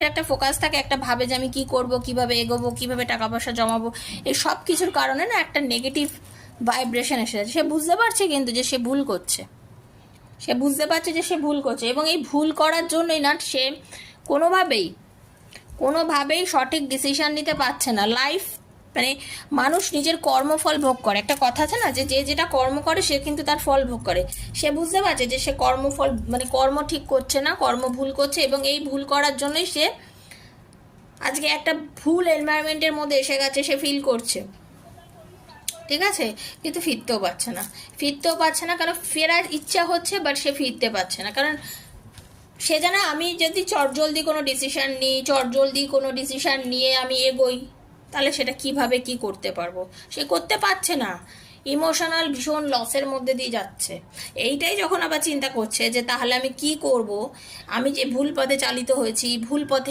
একটা ফোকাস থাকে, একটা ভাবে যে আমি কি করব, কিভাবে এগোবো, কিভাবে টাকা পয়সা জমাবো, এই সব কিছুর কারণে না একটা নেগেটিভ ভাইব্রেশন এসে যাচ্ছে। সে বুঝতে পারছে কিন্তু যে সে ভুল করছে, সে বুঝতে পারছে যে সে ভুল করছে, এবং এই ভুল করার জন্যই না সে কোনোভাবেই সঠিক ডিসিশন নিতে পারছে না। লাইফ মানে মানুষ নিজের কর্মফল ভোগ করে, একটা কথা আছে না যে যে যেটা কর্ম করে সে কিন্তু তার ফল ভোগ করে। সে বুঝতে পারছে যে সে কর্মফল মানে কর্ম ঠিক করছে না, কর্ম ভুল করছে, এবং এই ভুল করার জন্যই সে আজকে একটা ভুল এনভায়রনমেন্টের মধ্যে এসে গেছে, সে ফিল করছে, ঠিক আছে, কিন্তু ফিরতেও পারছে না কারণ ফেরার ইচ্ছা হচ্ছে, বাট সে ফিরতে পারছে না, কারণ সে জানে আমি যদি চটজলদি কোনো ডিসিশন নিয়ে আমি এগোই, তাহলে সেটা কিভাবে কি করতে পারবো, সে করতে পারছে না, ইমোশনাল ভীষণ লসের মধ্যে দিয়ে যাচ্ছে। এইটাই যখন আবার চিন্তা করছে যে তাহলে আমি কি করব, আমি যে ভুল পথে চালিত হয়েছি, ভুল পথে